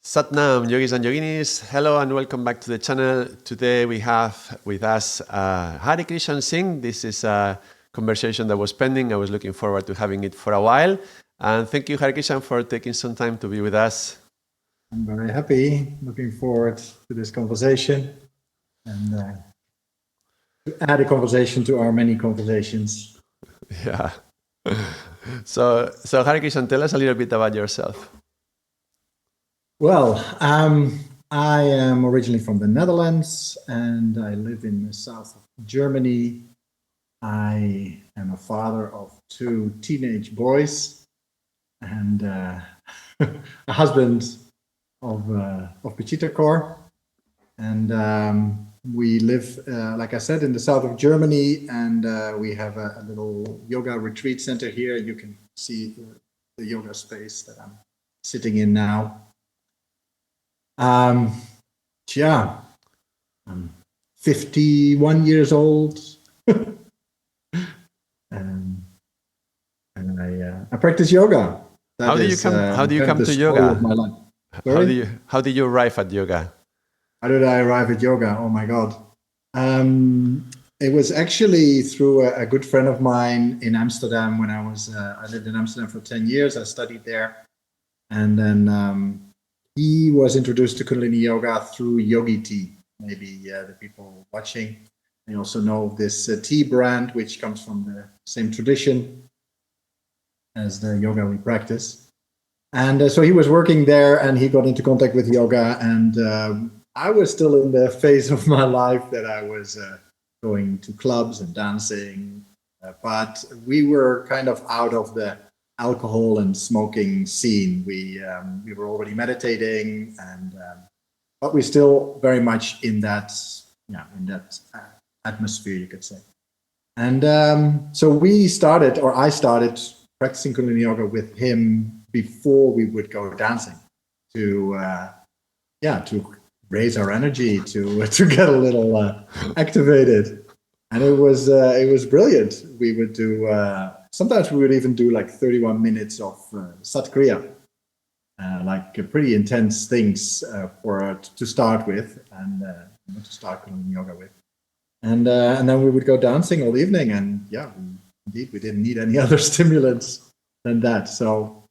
Satnam, yogis and yoginis, hello and welcome back to the channel. Today we have with us Hari Krishan Singh. This is a conversation that was pending. I was looking forward to having it for a while. And thank you, Hari Krishan, for taking some time to be with us. I'm very happy, looking forward to this conversation and to add a conversation to our many conversations. Yeah. So Hari Krishan, tell us a little bit about yourself. Well, I am originally from the Netherlands and I live in the south of Germany. I am a father of two teenage boys and a husband of Pechita Core. And we live, like I said, in the south of Germany, and we have a little yoga retreat center here. You can see the yoga space that I'm sitting in now. Yeah, I'm 51 years old, and I practice yoga. How do you come to yoga? How did you arrive at yoga? How did I arrive at yoga? Oh my God. It was actually through a good friend of mine in Amsterdam when I lived in Amsterdam for 10 years. I studied there. And then he was introduced to Kundalini Yoga through Yogi Tea. Maybe the people watching, they also know this tea brand, which comes from the same tradition as the yoga we practice. And so he was working there and he got into contact with yoga, and I was still in the phase of my life that I was going to clubs and dancing, but we were kind of out of the alcohol and smoking scene. We were already meditating, but we're still very much in that atmosphere, you could say. And so I started practicing Kundalini Yoga with him before we would go dancing to raise our energy, to get a little activated. And it was brilliant. We would do sometimes we would even do like 31 minutes of Satkriya, like pretty intense things to start with, and to start Kundalini Yoga with. And then we would go dancing all evening, and indeed we didn't need any other stimulants than that. So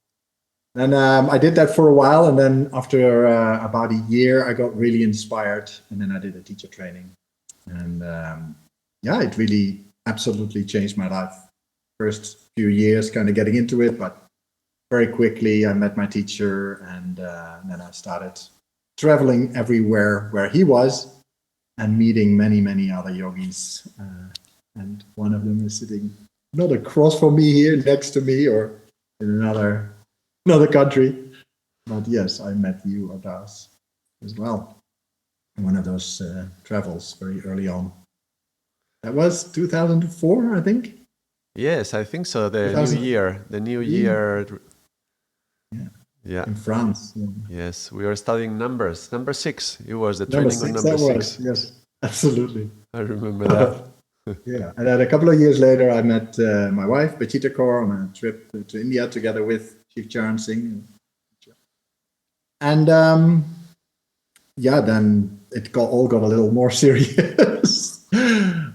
then I did that for a while, and then after about a year, I got really inspired, and then I did a teacher training, and it really absolutely changed my life. First few years kind of getting into it, but very quickly I met my teacher, and then I started traveling everywhere where he was and meeting many other yogis, and one of them is sitting not across from me here next to me or in another country, but yes, I met you, Ardaas, as well in one of those travels very early on. That was 2004, I think. Yes, I think so. The new year. Yeah. In France. Yeah. Yes, we were studying numbers. Number 6. It was the training on number 6. Yes, absolutely. I remember that. Yeah, and then a couple of years later, I met my wife, Pechita Kaur, on a trip to India together with Hari Krishan Singh. And then it all got a little more serious.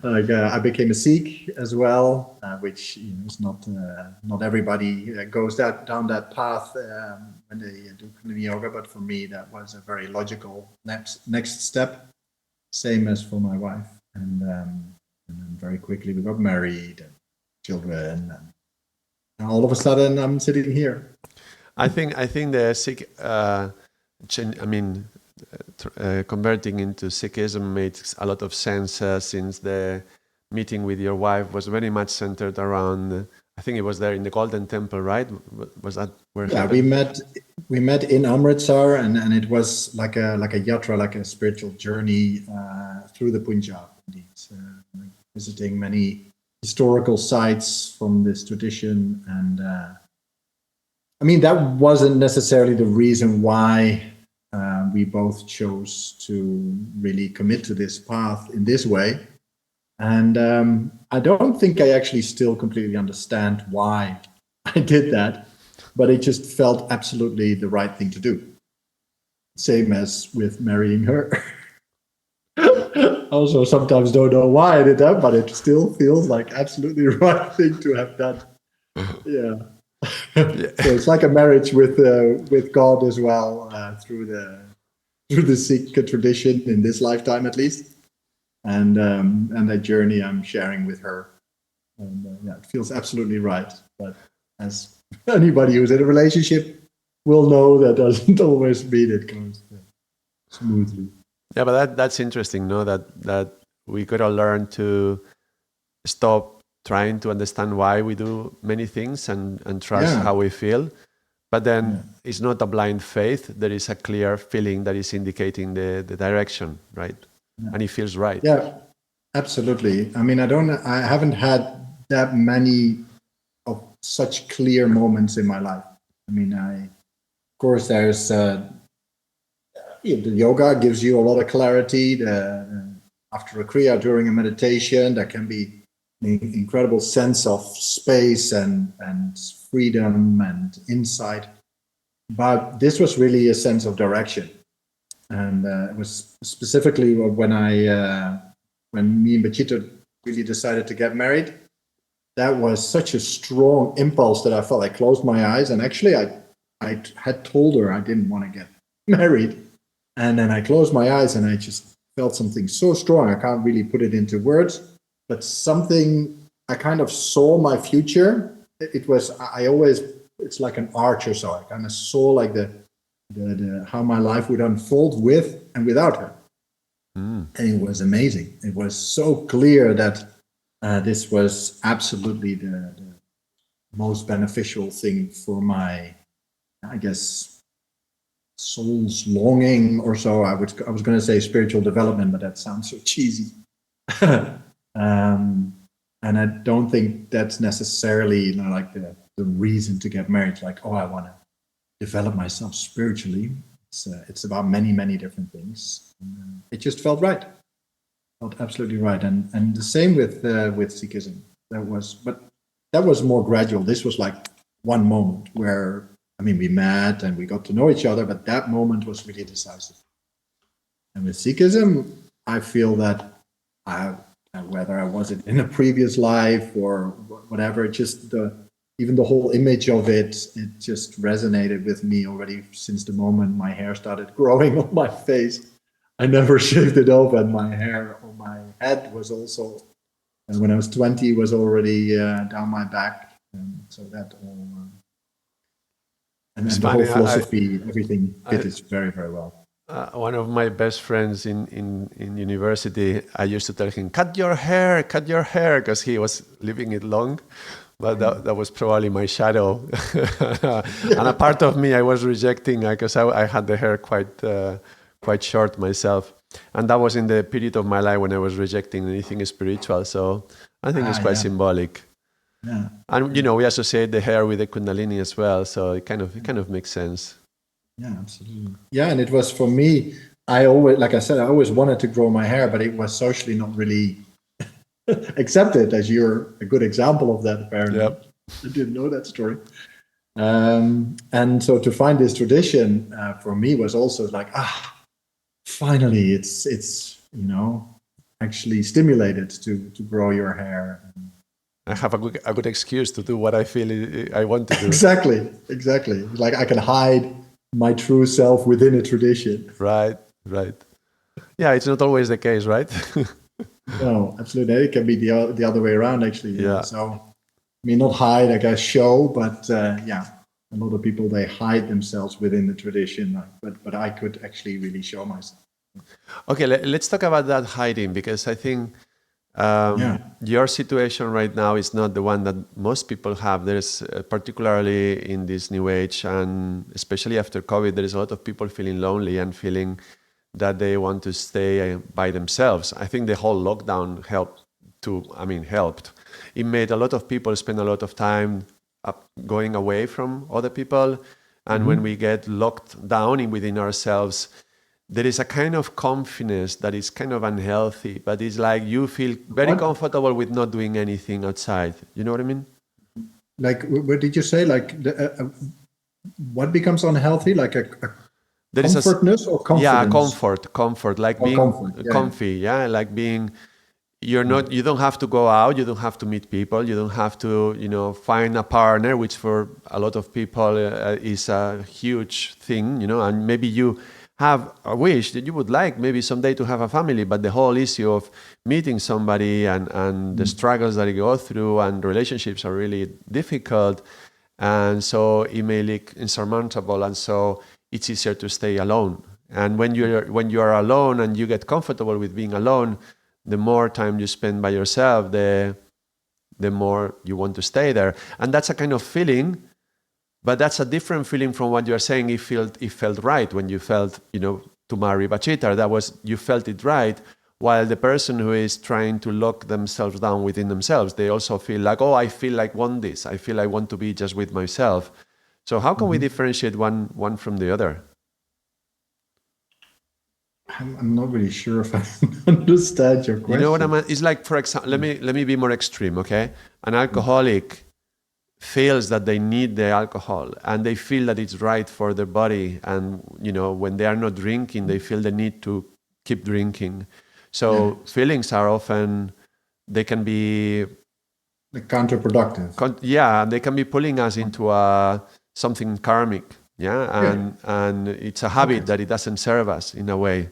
I became a Sikh as well, which is not everybody goes down that path when they do Kundalini Yoga, but for me that was a very logical next step. Same as for my wife, and then very quickly we got married and children, and all of a sudden I'm sitting here. I think the Sikh, converting into Sikhism makes a lot of sense since the meeting with your wife was very much centered around. I think it was there in the Golden Temple, right? Was that where? Yeah, we met in Amritsar, and it was like a yatra, like a spiritual journey through the Punjab. Indeed, visiting many historical sites from this tradition, and that wasn't necessarily the reason why we both chose to really commit to this path in this way. And I don't think I actually still completely understand why I did that, but it just felt absolutely the right thing to do. same as with marrying her. Also, sometimes don't know why I did that, but it still feels like absolutely the right thing to have done. Yeah. So it's like a marriage with God as well, through the Sikh tradition in this lifetime at least, and that journey I'm sharing with her. And yeah, it feels absolutely right. But as anybody who's in a relationship will know, that doesn't always mean it goes smoothly. Yeah, but that's interesting, no? That we gotta learn to stop trying to understand why we do many things and trust Yeah, how we feel. But then yeah, it's not a blind faith. There is a clear feeling that is indicating the direction, right? yeah, And it feels right. yeah, absolutely. I mean, I haven't had that many of such clear moments in my life. I mean, of course, there's the yoga gives you a lot of clarity. After a kriya during a meditation, there can be an incredible sense of space and freedom and insight. But this was really a sense of direction, and it was specifically when me and Bachito really decided to get married. That was such a strong impulse that I felt. I closed my eyes, and actually, I had told her I didn't want to get married, and then I closed my eyes, and I just felt something so strong. I can't really put it into words, but something, I kind of saw my future. It was, I always, it's like an arch or so. I kind of saw like the how my life would unfold with and without her. Mm. And it was amazing. It was so clear that this was absolutely the most beneficial thing for my, I guess, soul's longing or so. I was going to say spiritual development, but that sounds so cheesy. And I don't think that's necessarily like the reason to get married. Like, oh, I want to develop myself spiritually. It's about many different things. It just felt right. Felt absolutely right. And the same with Sikhism. That was more gradual. This was like one moment where, I mean, we met and we got to know each other, but that moment was really decisive. And with Sikhism, I feel that whether I was in a previous life or whatever, just even the whole image of it just resonated with me already since the moment my hair started growing on my face. I never shaved it off, and my hair on my head was also, and when I was 20, was already down my back. And so that all, and It's the whole funny. philosophy, everything I, fit it very well. one of my best friends in university, I used to tell him, cut your hair, because he was leaving it long. But that was probably my shadow. And a part of me I was rejecting because I had the hair quite short myself. And that was in the period of my life when I was rejecting anything spiritual. So I think it's quite Yeah, symbolic. yeah, And we associate the hair with the Kundalini as well. So it kind of makes sense. yeah, absolutely. Yeah, and it was for me. I always, like I said, I always wanted to grow my hair, but it was socially not really accepted. As you're a good example of that, apparently. Yep. I didn't know that story. And so to find this tradition for me was also like, finally, it's actually stimulated to grow your hair. I have a good excuse to do what I feel I want to do. Exactly. Like I can hide my true self within a tradition. Right. Yeah, it's not always the case, right? No, absolutely. It can be the other way around, actually. Yeah. So, I mean, not hide, I guess, show, but yeah, a lot of people, they hide themselves within the tradition. But I could actually really show myself. Okay, let's talk about that hiding, because I think Yeah. your situation right now is not the one that most people have. There's particularly in this new age, and especially after COVID, there is a lot of people feeling lonely and feeling that they want to stay by themselves. I think the whole lockdown helped. It made a lot of people spend a lot of time going away from other people. And when we get locked down within ourselves, there is a kind of confidence that is kind of unhealthy, but it's like you feel very comfortable with not doing anything outside. You know what I mean? Like, what did you say? Like, what becomes unhealthy? Like there is Comfortness or yeah, confidence? comfort, like Or being comfort, yeah. comfy, yeah, like being, you don't have to go out, you don't have to meet people, you don't have to, find a partner, which for a lot of people is a huge thing, and maybe you have a wish that you would like maybe someday to have a family, but the whole issue of meeting somebody and the struggles that you go through and relationships are really difficult, and so it may look insurmountable, and so it's easier to stay alone. And when you are alone and you get comfortable with being alone, the more time you spend by yourself, the more you want to stay there. And that's a kind of feeling, but that's a different feeling from what you are saying. It felt right when you felt, to marry Bachita. That was, you felt it right. While the person who is trying to lock themselves down within themselves, they also feel like, oh, I feel like want this. I feel I want to be just with myself. So how can we differentiate one from the other? I'm not really sure if I understand your question. You know what I mean? It's like, for example, let me be more extreme, okay? An alcoholic feels that they need the alcohol and they feel that it's right for their body, and when they are not drinking, they feel the need to keep drinking. So feelings are often, they can be Counterproductive. they can be pulling us into something karmic, and it's a habit that it doesn't serve us in a way.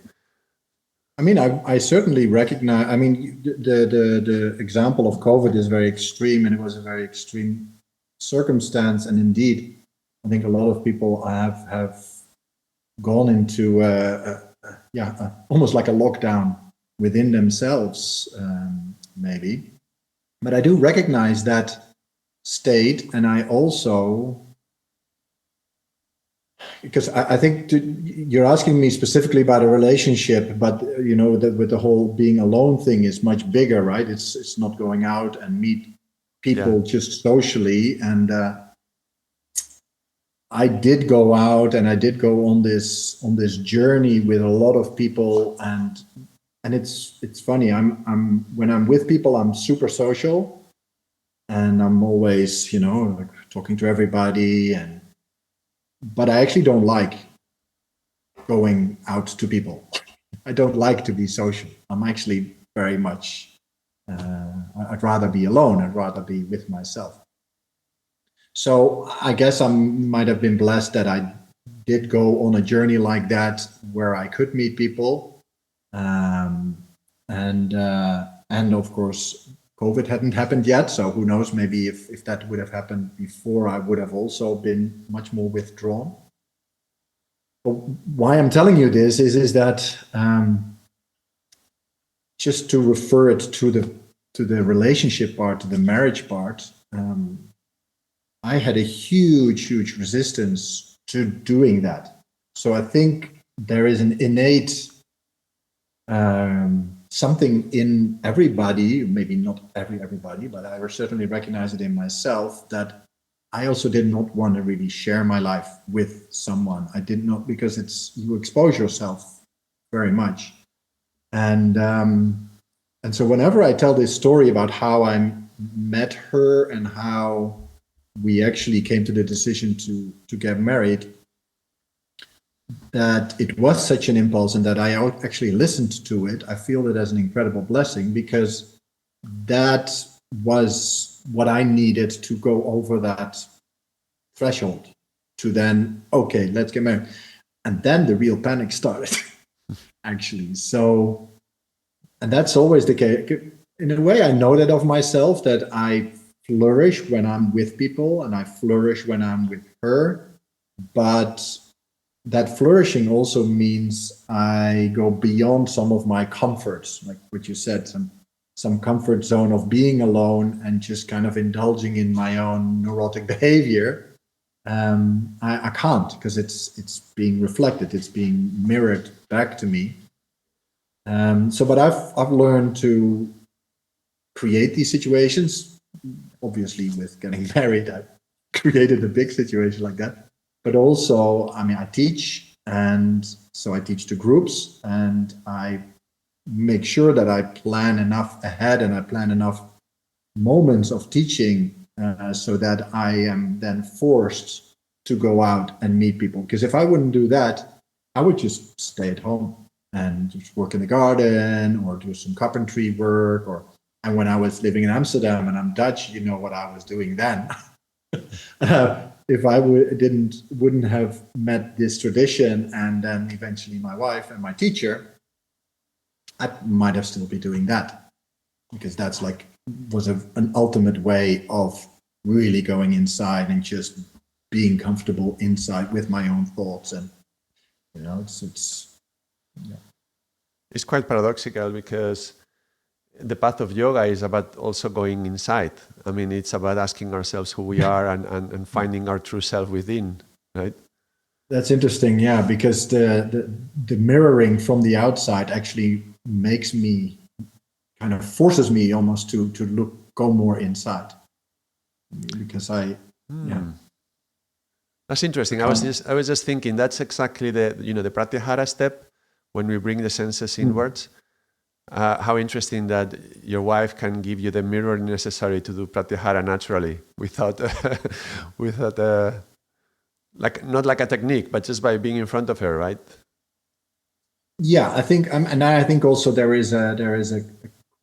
I mean, I certainly recognize. I mean, the example of COVID is very extreme, and it was a very extreme circumstance. And indeed, I think a lot of people have gone into almost like a lockdown within themselves, maybe. But I do recognize that state, and I also, because I think you're asking me specifically about a relationship, but with the whole being alone thing is much bigger, right? It's not going out and meet people just socially. And I did go out and I did go on this journey with a lot of people, and it's funny. I'm when I'm with people, I'm super social, and I'm always like talking to everybody, but I actually don't like going out to people. I don't like to be social. I'm actually very much, I'd rather be alone. I'd rather be with myself. So I guess I might have been blessed that I did go on a journey like that where I could meet people. And of course, COVID hadn't happened yet. So who knows, maybe if that would have happened before, I would have also been much more withdrawn. But why I'm telling you this is that just to refer it to the relationship part, to the marriage part, I had a huge resistance to doing that. So I think there is an innate something in everybody, maybe not everybody, but I certainly recognize it in myself, that I also did not want to really share my life with someone. I did not, because you expose yourself very much. And so whenever I tell this story about how I met her and how we actually came to the decision to get married, that it was such an impulse and that I actually listened to it, I feel it as an incredible blessing, because that was what I needed to go over that threshold to then, okay, let's get married. And then the real panic started, actually. So, and that's always the case. In a way, I know that of myself, that I flourish when I'm with people and I flourish when I'm with her. But that flourishing also means I go beyond some of my comforts, like what you said, some comfort zone of being alone and just kind of indulging in my own neurotic behavior. I can't, because it's being reflected, it's being mirrored back to me. But I've learned to create these situations. Obviously, with getting married, I created a big situation like that. But also, I mean, I teach, and so I teach to groups, and I make sure that I plan enough ahead and I plan enough moments of teaching so that I am then forced to go out and meet people. Because if I wouldn't do that, I would just stay at home and just work in the garden or do some carpentry work. And when I was living in Amsterdam and I'm Dutch, you know what I was doing then. If I wouldn't have met this tradition and then eventually my wife and my teacher, I might have still be doing that, because that's like was an ultimate way of really going inside and just being comfortable inside with my own thoughts. And it's yeah. It's quite paradoxical because the path of yoga is about also going inside. I mean, it's about asking ourselves who we are and finding our true self within, right? That's interesting, yeah, because the mirroring from the outside actually makes me, kind of forces me almost to go more inside, because yeah. That's interesting. I was just thinking that's exactly the pratyahara step, when we bring the senses inwards. How interesting that your wife can give you the mirror necessary to do pratyahara naturally without like not like a technique, but just by being in front of her, right? Yeah, I think, and I think also there is a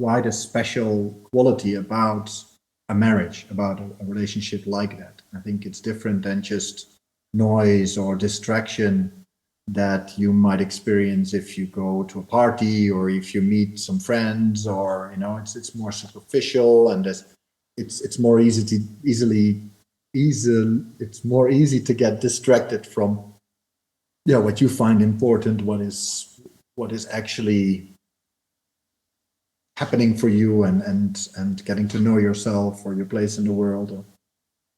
quite a special quality about a marriage, about a relationship like that. I think it's different than just noise or distraction that you might experience if you go to a party or if you meet some friends, or it's more superficial, and it's more it's more easy to get distracted from what you find important, what is actually happening for you, and getting to know yourself or your place in the world.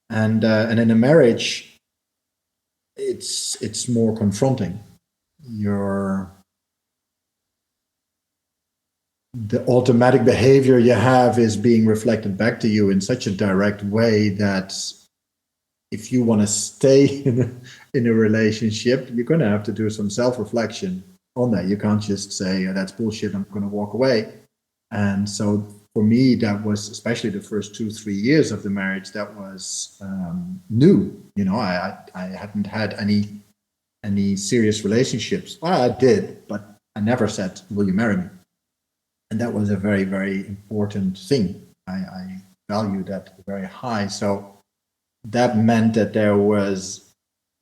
And in a marriage, it's more confronting. The automatic behavior you have is being reflected back to you in such a direct way that if you want to stay in a relationship, you're going to have to do some self-reflection on that. You can't just say, that's bullshit, I'm going to walk away. And so for me, that was, especially the first 2-3 years of the marriage, that was new. I hadn't had any serious relationships. Well, I did, but I never said, will you marry me? And that was a very, very important thing. I value that very high. So that meant that there was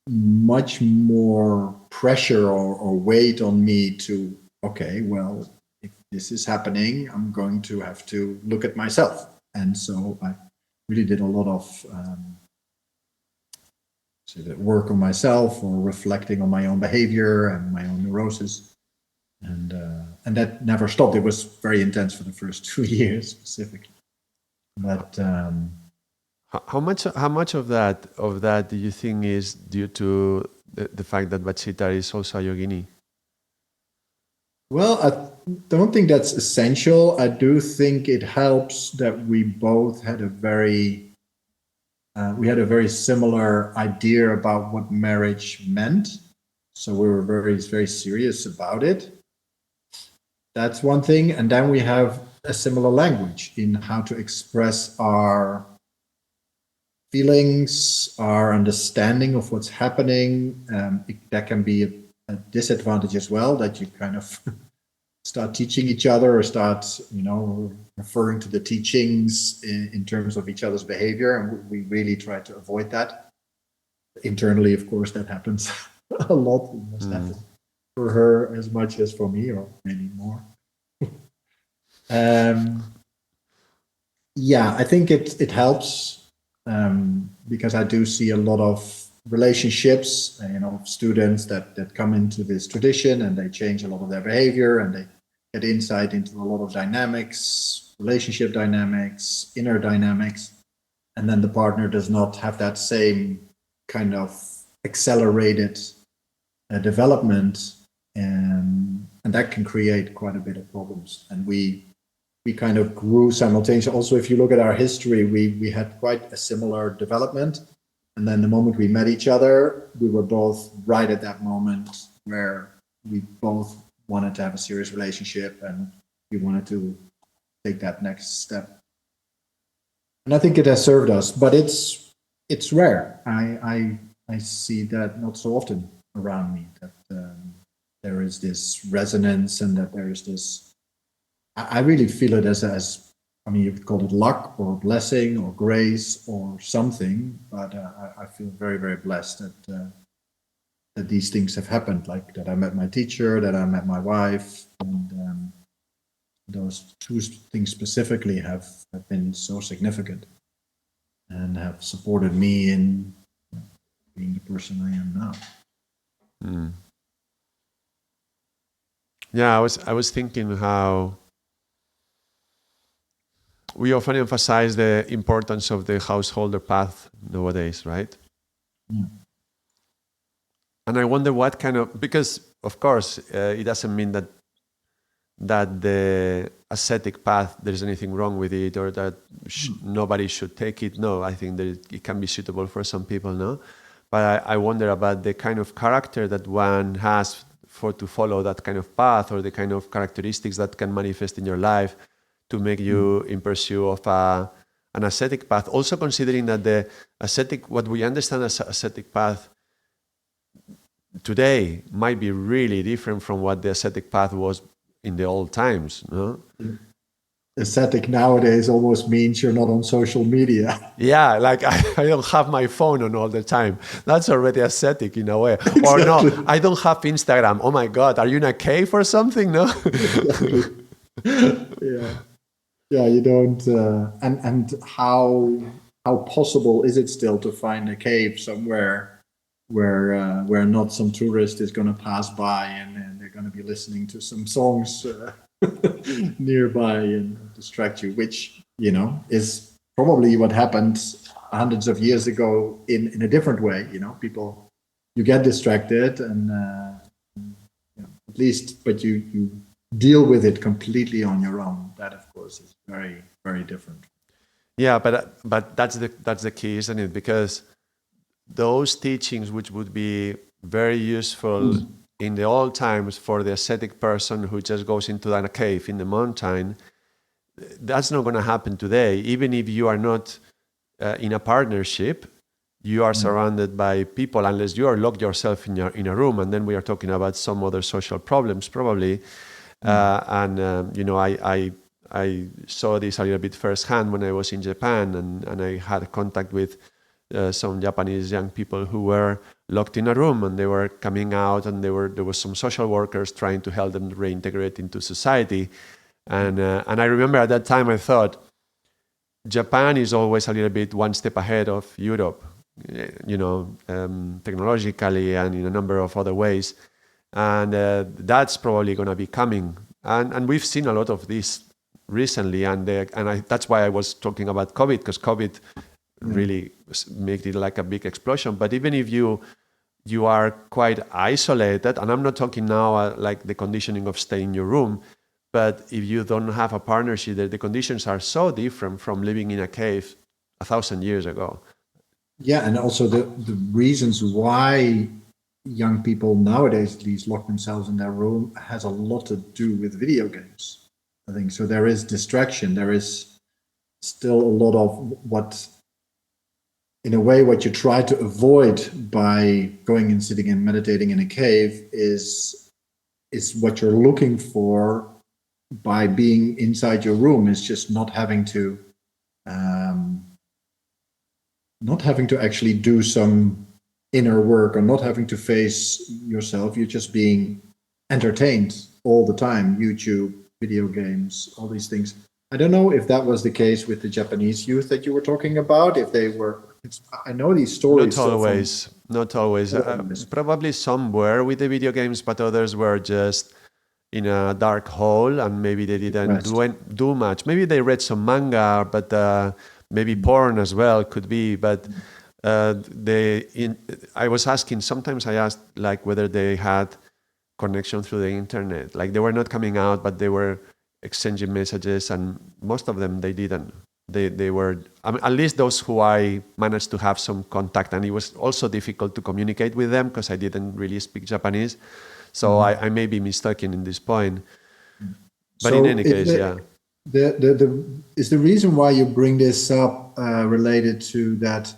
much more pressure or weight on me to, okay, well, if this is happening, I'm going to have to look at myself. And so I really did a lot of work on myself, or reflecting on my own behavior and my own neurosis. And that never stopped. It was very intense for the first 2 years specifically. But how much of that do you think is due to the fact that Bachita is also a yogini? Well, I don't think that's essential. I do think it helps that we both had a very similar idea about what marriage meant. So we were very, very serious about it. That's one thing. And then we have a similar language in how to express our feelings, our understanding of what's happening. That can be a disadvantage as well, that you kind of start teaching each other, or start, referring to the teachings in terms of each other's behavior. And we really try to avoid that. Internally, of course, that happens a lot. It must happen for her as much as for me, or maybe more. Yeah, I think it helps, because I do see a lot of relationships, students that come into this tradition, and they change a lot of their behavior, and they get insight into a lot of dynamics, relationship dynamics, inner dynamics, and then the partner does not have that same kind of accelerated development, and that can create quite a bit of problems. And we kind of grew simultaneously. Also, if you look at our history, we had quite a similar development. And then the moment we met each other, we were both right at that moment where we both wanted to have a serious relationship, and we wanted to take that next step. And I think it has served us, but it's rare. I see that not so often around me, that there is this resonance and that there is this. I really feel it as I mean, you could call it luck or blessing or grace or something, but I feel very, very blessed that these things have happened, like that I met my teacher, that I met my wife, and those two things specifically have been so significant and have supported me in being the person I am now. Mm. Yeah, I was thinking how we often emphasize the importance of the householder path nowadays, right? Yeah. And I wonder what kind of, because of course it doesn't mean that the ascetic path there's anything wrong with it, or that nobody should take it. No, I think that it can be suitable for some people, no? But I wonder about the kind of character that one has to follow that kind of path, or the kind of characteristics that can manifest in your life to make you in pursuit of an ascetic path. Also considering that the ascetic, what we understand as ascetic path today might be really different from what the ascetic path was in the old times, no? Ascetic nowadays almost means you're not on social media. Yeah, like I don't have my phone on all the time. That's already ascetic in a way. Exactly. Or no, I don't have Instagram. Oh my God, are you in a cave or something? No? Exactly. Yeah, you don't. And how possible is it still to find a cave somewhere where not some tourist is going to pass by and they're going to be listening to some songs nearby and distract you, which is probably what happened hundreds of years ago in a different way. People, you get distracted and at least, but you deal with it completely on your own. That, of course, is very, very different. Yeah, but that's the key, isn't it? Because those teachings, which would be very useful in the old times for the ascetic person who just goes into a cave in the mountain, that's not going to happen today. Even if you are not in a partnership, you are surrounded by people, unless you are locked yourself in a room, and then we are talking about some other social problems probably. I saw this a little bit firsthand when I was in Japan, and I had contact with some Japanese young people who were locked in a room, and they were coming out, and there was some social workers trying to help them reintegrate into society. And I remember at that time I thought, Japan is always a little bit one step ahead of Europe, technologically and in a number of other ways. And that's probably going to be coming. And we've seen a lot of this recently. That's why I was talking about COVID, because COVID really made it like a big explosion. But even if you are quite isolated, and I'm not talking now like the conditioning of staying in your room, but if you don't have a partnership, the conditions are so different from living in a cave 1,000 years ago. Yeah, and also the reasons why young people nowadays at least lock themselves in their room has a lot to do with video games, I think. So there is distraction. There is still a lot of what you try to avoid by going and sitting and meditating in a cave is what you're looking for by being inside your room, is just not having to actually do some inner work, or not having to face yourself. You're just being entertained all the time. YouTube, video games, all these things. I don't know if that was the case with the Japanese youth that you were talking about. If they were, I know these stories. Not always. Probably some were with the video games, but others were just in a dark hole, and maybe they didn't do much. Maybe they read some manga, but maybe porn as well could be. But I was asking, sometimes I asked like whether they had connection through the internet. Like they were not coming out, but they were exchanging messages, and most of them they didn't. They were, I mean, at least those who I managed to have some contact, and it was also difficult to communicate with them because I didn't really speak Japanese. So I may be mistaken in this point. But in any case, is the reason why you bring this up related to that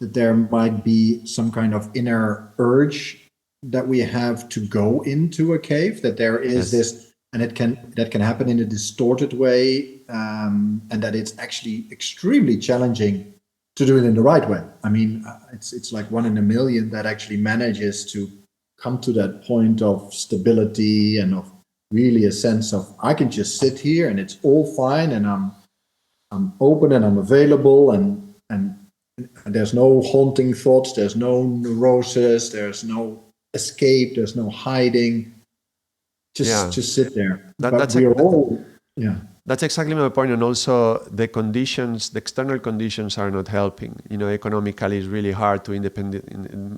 there might be some kind of inner urge that we have to go into a cave, that there is this, and that can happen in a distorted way, and that it's actually extremely challenging to do it in the right way. I mean, it's like 1 in a million that actually manages to come to that point of stability and of really a sense of, I can just sit here and it's all fine, and I'm open and I'm available, and there's no haunting thoughts, there's no neurosis, there's no escape, there's no hiding. Just sit there. But we are all, That's exactly my point. And also the conditions, the external conditions are not helping. Economically it's really hard to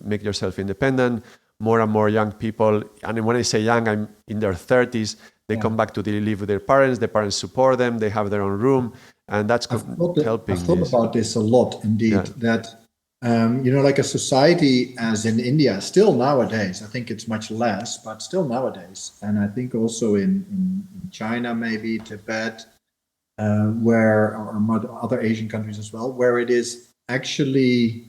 make yourself independent. More and more young people, and when I say young, I'm in their 30s, they come back to live with their parents, support them, they have their own room, and that's helping. I've thought about this a lot, indeed, that, like a society as in India, still nowadays, I think it's much less, but still nowadays, and I think also in China, maybe Tibet, or other Asian countries as well, where it is actually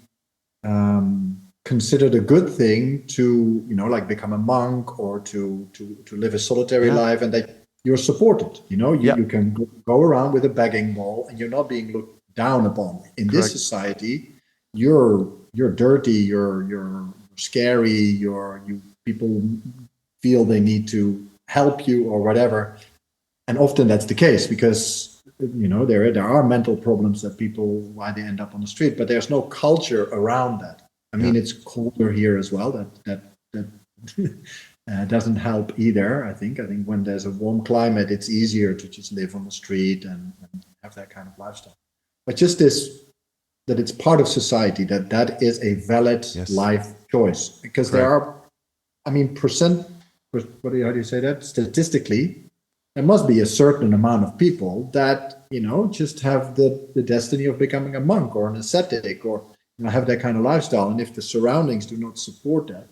considered a good thing to, like become a monk or to live a solitary life, and that you're supported. You can go around with a begging bowl and you're not being looked down upon. In this society, you're dirty, you're scary, people feel they need to help you or whatever, and often that's the case because there are mental problems that people, why they end up on the street, but there's no culture around that. I mean, it's colder here as well. That doesn't help either. I think when there's a warm climate, it's easier to just live on the street and have that kind of lifestyle. But just this, that it's part of society, that is a valid life choice. Because there are, how do you say that? Statistically, there must be a certain amount of people that, just have the destiny of becoming a monk or an ascetic or have that kind of lifestyle. And if the surroundings do not support that,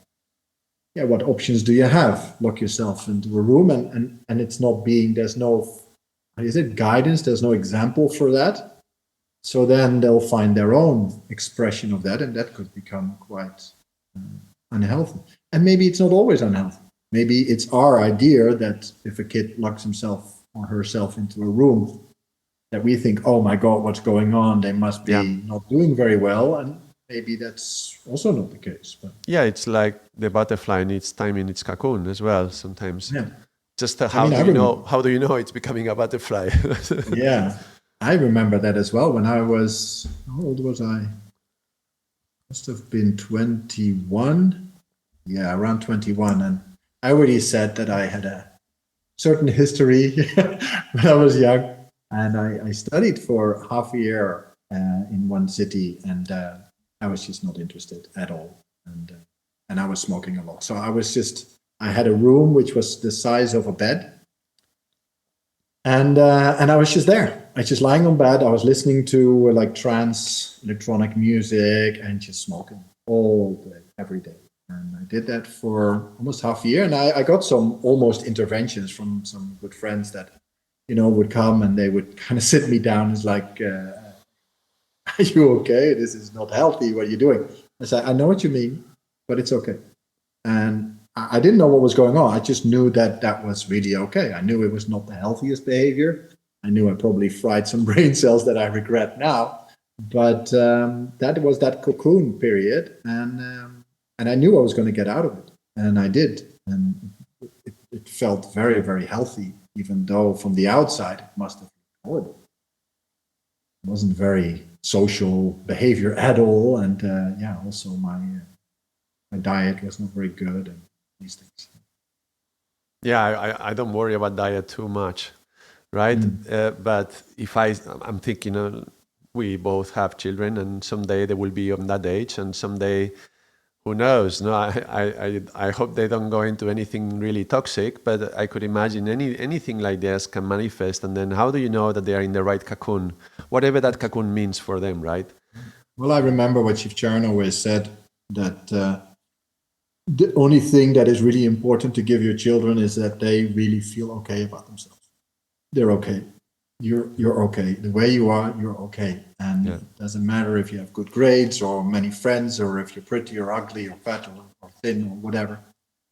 what options do you have? Lock yourself into a room and it's not there's no, guidance, there's no example for that. So then they'll find their own expression of that, and that could become quite unhealthy. And maybe it's not always unhealthy. Maybe it's our idea that if a kid locks himself or herself into a room, that we think, oh my God, what's going on? They must be not doing very well. And maybe that's also not the case. But it's like the butterfly needs time in its cocoon as well sometimes. Just how do you know it's becoming a butterfly? I remember that as well. When I was, how old was I? Must have been 21. Yeah, around 21. And I already said that I had a certain history when I was young. And I studied for half a year in one city, and I was just not interested at all. And I was smoking a lot. So I had a room which was the size of a bed. And I was just there. I was just lying on bed. I was listening to like trance, electronic music, and just smoking all day, every day. And I did that for almost half a year. And I got some almost interventions from some good friends that, would come and they would kind of sit me down. It's like, are you okay? This is not healthy. What are you doing? I said, I know what you mean, but it's okay. And I didn't know what was going on. I just knew that was really okay. I knew it was not the healthiest behavior. I knew I probably fried some brain cells that I regret now. But that was that cocoon period. And I knew I was going to get out of it. And I did. And it felt very, very healthy, even though from the outside it must have been horrible. It wasn't very social behavior at all. And also my diet was not very good and these things. I don't worry about diet too much, right? But if I'm thinking, we both have children, and someday they will be on that age, and someday, who knows? No, I hope they don't go into anything really toxic, but I could imagine anything like this can manifest. And then how do you know that they are in the right cocoon? Whatever that cocoon means for them, right? Well, I remember what Chief Charan always said, that the only thing that is really important to give your children is that they really feel okay about themselves. They're okay. you're okay. The way you are, you're okay. And it doesn't matter if you have good grades or many friends, or if you're pretty or ugly or fat or thin or whatever.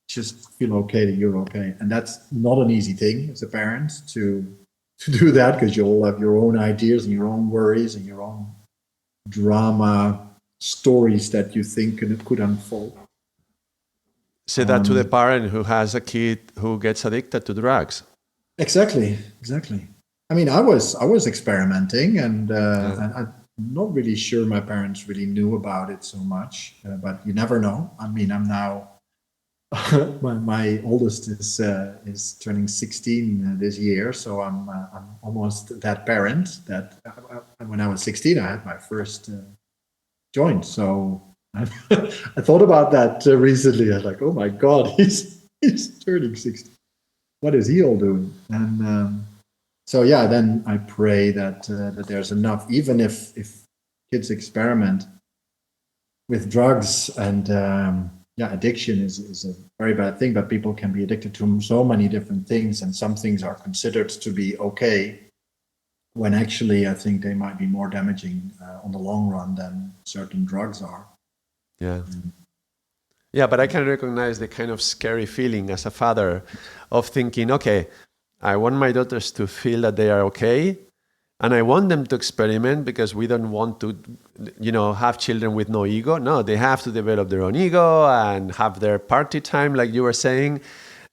Just feel okay that you're okay. And that's not an easy thing as a parent to do that, because you'll have your own ideas and your own worries and your own drama stories that you think could unfold. Say that to the parent who has a kid who gets addicted to drugs. Exactly. I mean, I was experimenting, and I'm not really sure my parents really knew about it so much, but you never know. I mean, I'm now my oldest is turning 16 this year, so I'm almost that parent that when I was 16, I had my first joint. So I thought about that recently. I was like, oh my God, he's turning 16. What is he all doing? And so yeah, then I pray that that there's enough, even if kids experiment with drugs, and addiction is a very bad thing, but people can be addicted to so many different things, and some things are considered to be okay, when actually I think they might be more damaging on the long run than certain drugs are. Yeah. Yeah, but I can recognize the kind of scary feeling as a father of thinking, okay, I want my daughters to feel that they are okay, and I want them to experiment, because we don't want to, have children with no ego. No, they have to develop their own ego and have their party time, like you were saying.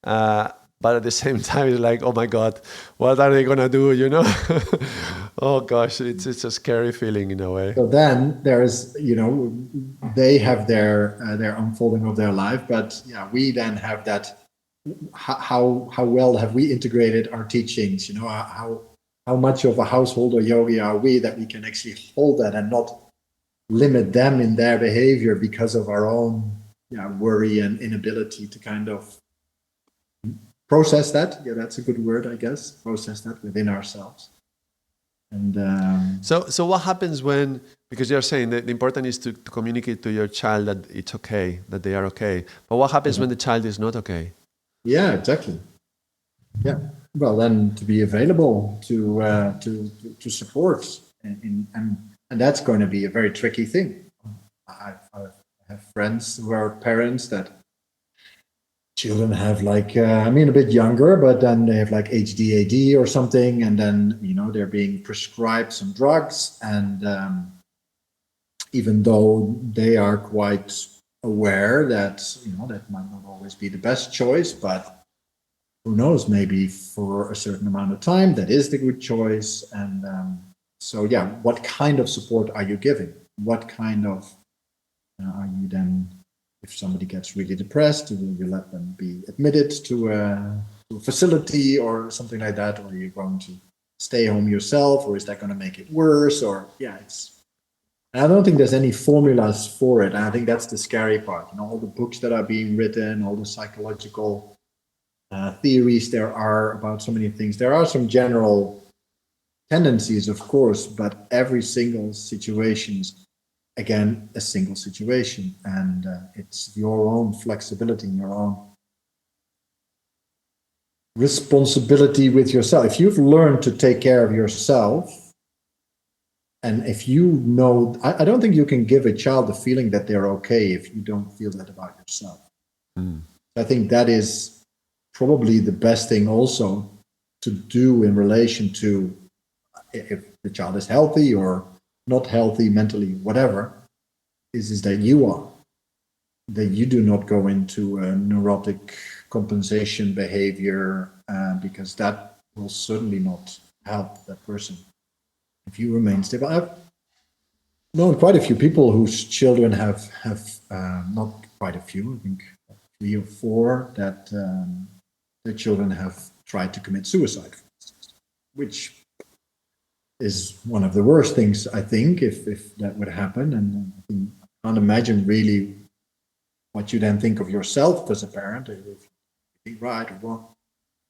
But at the same time, it's like, oh my God, what are they gonna do? Oh gosh, it's a scary feeling in a way. So then there's, they have their unfolding of their life, but yeah, we then have that. How well have we integrated our teachings? How much of a householder yogi are we that we can actually hold that and not limit them in their behavior because of our own worry and inability to kind of process that. Yeah, that's a good word, I guess. Process that within ourselves. And so what happens when, because you're saying that the important is to communicate to your child that it's okay, that they are okay. But what happens when the child is not okay? Yeah, exactly. Yeah. Well, then to be available to support, and that's going to be a very tricky thing. I have friends who are parents that children have a bit younger, but then they have like HDAD or something, and then they're being prescribed some drugs, and even though they are quite aware that that might not always be the best choice, but who knows, maybe for a certain amount of time that is the good choice. And so yeah, what kind of support are you giving? What kind of are you then, if somebody gets really depressed, will you let them be admitted to a facility or something like that, or are you going to stay home yourself, or is that going to make it worse? Or I don't think there's any formulas for it, and I think that's the scary part. All the books that are being written, all the psychological theories there are about so many things. There are some general tendencies, of course, but every single situation is, again, a single situation, and it's your own flexibility and your own responsibility with yourself. If you've learned to take care of yourself, and if I don't think you can give a child the feeling that they're okay if you don't feel that about yourself. I think that is probably the best thing also to do in relation to if the child is healthy or not healthy mentally, whatever, is that you do not go into a neurotic compensation behavior, because that will certainly not help that person. If you remain stable, I've known quite a few people whose children have not quite a few, I think 3 or 4, that their children have tried to commit suicide, for instance, which is one of the worst things, I think, if that would happen. And I can't imagine really what you then think of yourself as a parent, if you think right or wrong.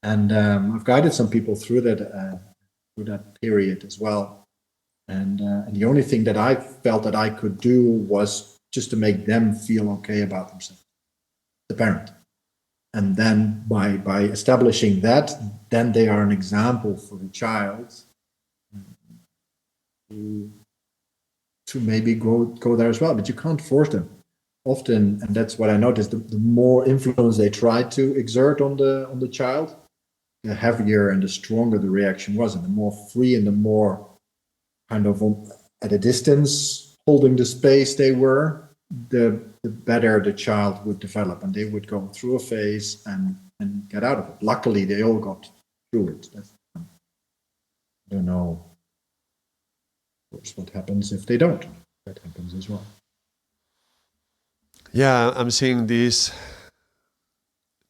And I've guided some people through that period as well. And the only thing that I felt that I could do was just to make them feel okay about themselves, the parent. And then by establishing that, then they are an example for the child to maybe go there as well, but you can't force them. Often, and that's what I noticed, the more influence they try to exert on the child, the heavier and the stronger the reaction was, and the more free and the more kind of at a distance, holding the space they were, the better the child would develop, and they would go through a phase and get out of it. Luckily, they all got through it. I don't know, of course, what happens if they don't. That happens as well. Yeah, I'm seeing this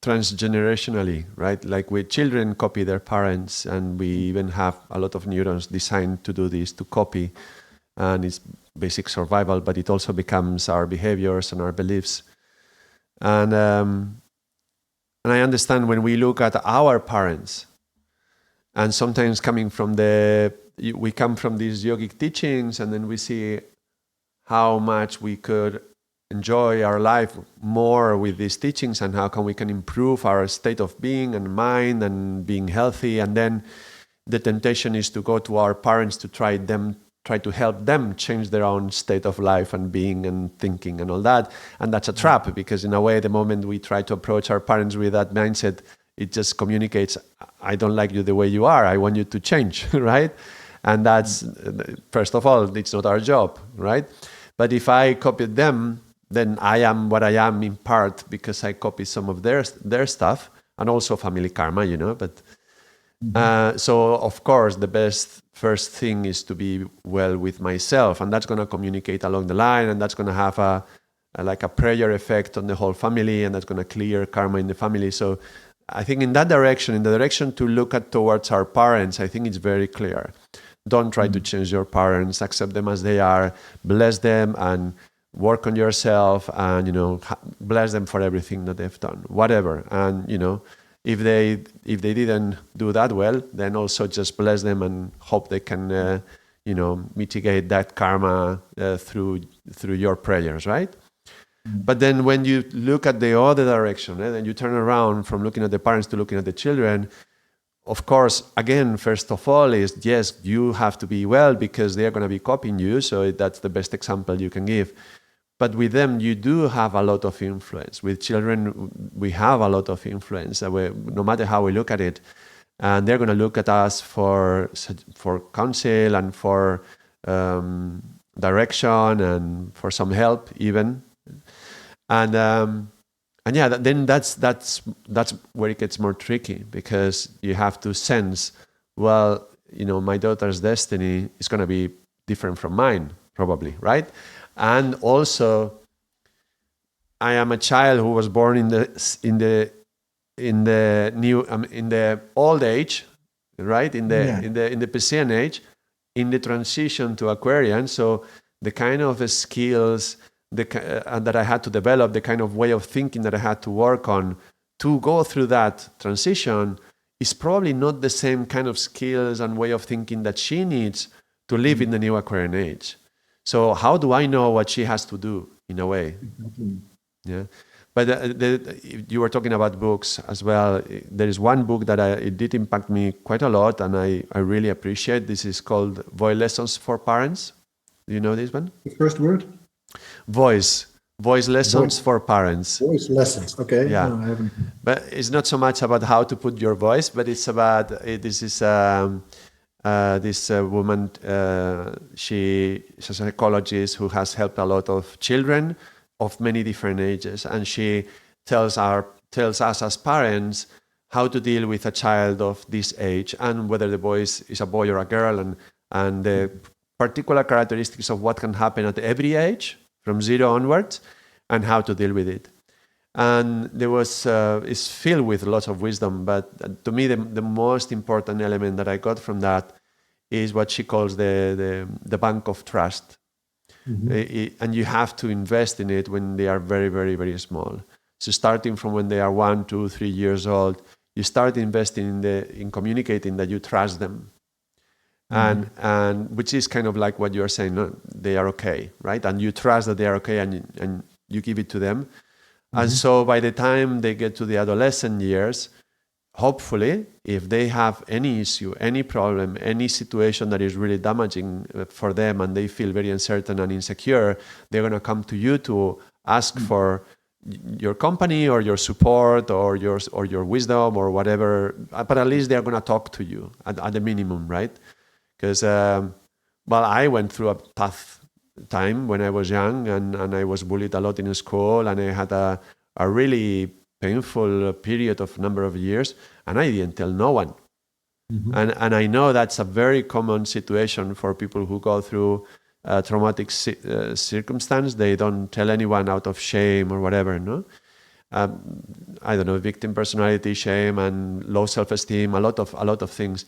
transgenerationally, right? Like with children copy their parents, and we even have a lot of neurons designed to do this, to copy, and it's basic survival, but it also becomes our behaviors and our beliefs. And I understand when we look at our parents, and sometimes we come from these yogic teachings, and then we see how much we could enjoy our life more with these teachings, and how we can improve our state of being and mind and being healthy. And then the temptation is to go to our parents to try to help them change their own state of life and being and thinking and all that. And that's a trap, because in a way, the moment we try to approach our parents with that mindset, it just communicates, I don't like you the way you are, I want you to change, right? And that's, first of all, it's not our job, right? But if I copied them, then I am what I am in part because I copied some of their stuff, and also family karma, But so of course the best first thing is to be well with myself, and that's going to communicate along the line, and that's going to have a prayer effect on the whole family, and that's going to clear karma in the family. So I think in that direction, in the direction to look at towards our parents, I think it's very clear. Don't try to change your parents, accept them as they are, bless them, and work on yourself, and bless them for everything that they've done, whatever. And if they didn't do that well, then also just bless them and hope they can mitigate that karma through your prayers, right? But then when you look at the other direction, and you turn around from looking at the parents to looking at the children, of course, again, first of all is, yes, you have to be well because they're going to be copying you, so that's the best example you can give. But with them, you do have a lot of influence. With children, we have a lot of influence, no matter how we look at it. And they're going to look at us for counsel and for direction and for some help even. And yeah, then that's where it gets more tricky, because you have to sense, well, my daughter's destiny is going to be different from mine, probably, right? And also, I am a child who was born in the old age, right? In the Piscean age, in the transition to Aquarian. So the kind of skills that I had to develop, the kind of way of thinking that I had to work on to go through that transition is probably not the same kind of skills and way of thinking that she needs to live in the new Aquarian age. So how do I know what she has to do, in a way? Yeah. But you were talking about books as well. There is one book that it did impact me quite a lot, and I really appreciate. This is called Voice Lessons for Parents. Do you know this one? The first word? Voice Lessons for Parents. Voice lessons, okay. Yeah. No, I haven't. But it's not so much about how to put your voice, but it's about, this is this woman, she's a psychologist who has helped a lot of children of many different ages, and she tells us as parents how to deal with a child of this age, and whether the boy is a boy or a girl, and the particular characteristics of what can happen at every age from 0 onwards, and how to deal with it. And it's filled with lots of wisdom, but to me the most important element that I got from that is what she calls the bank of trust. Mm-hmm. And you have to invest in it when they are very, very, very small. So starting from when they are 1, 2, 3 years old, you start investing in communicating that you trust them. Mm-hmm. And which is kind of like what you're saying, no, they are okay, right? And you trust that they are okay, and you give it to them. Mm-hmm. And so by the time they get to the adolescent years, hopefully, if they have any issue, any problem, any situation that is really damaging for them and they feel very uncertain and insecure, they're going to come to you to ask for your company or your support or your wisdom or whatever. But at least they're going to talk to you at the minimum, right? Because, well, I went through a tough time when I was young, and I was bullied a lot in school, and I had a really painful period of number of years, and I didn't tell no one. And I know that's a very common situation for people who go through traumatic circumstance. They don't tell anyone out of shame or whatever, no? I don't know, victim personality, shame, and low self-esteem, a lot of things.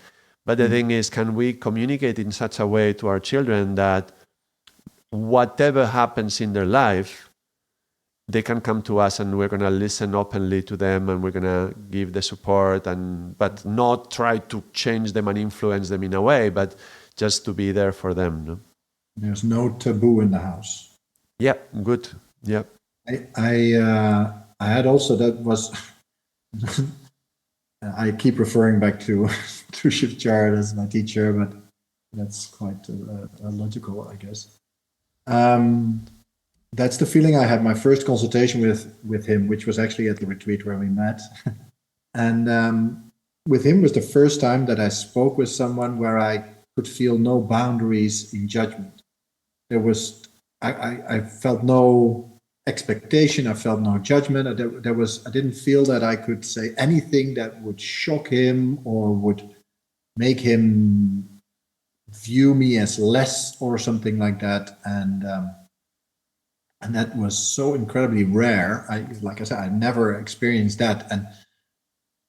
But the thing is, can we communicate in such a way to our children that whatever happens in their life, they can come to us and we're going to listen openly to them and we're going to give the support, but not try to change them and influence them in a way, but just to be there for them. No? There's no taboo in the house. Yeah, good. Yeah. I had also, that was, I keep referring back to Shift Chart as my teacher, but that's quite logical, I guess. That's the feeling I had my first consultation with him, which was actually at the retreat where we met. And with him was the first time that I spoke with someone where I could feel no boundaries in judgment. There was, I felt no expectation. I felt no judgment. I didn't feel that I could say anything that would shock him or would make him view me as less or something like that. And that was so incredibly rare. Like I said, I never experienced that. And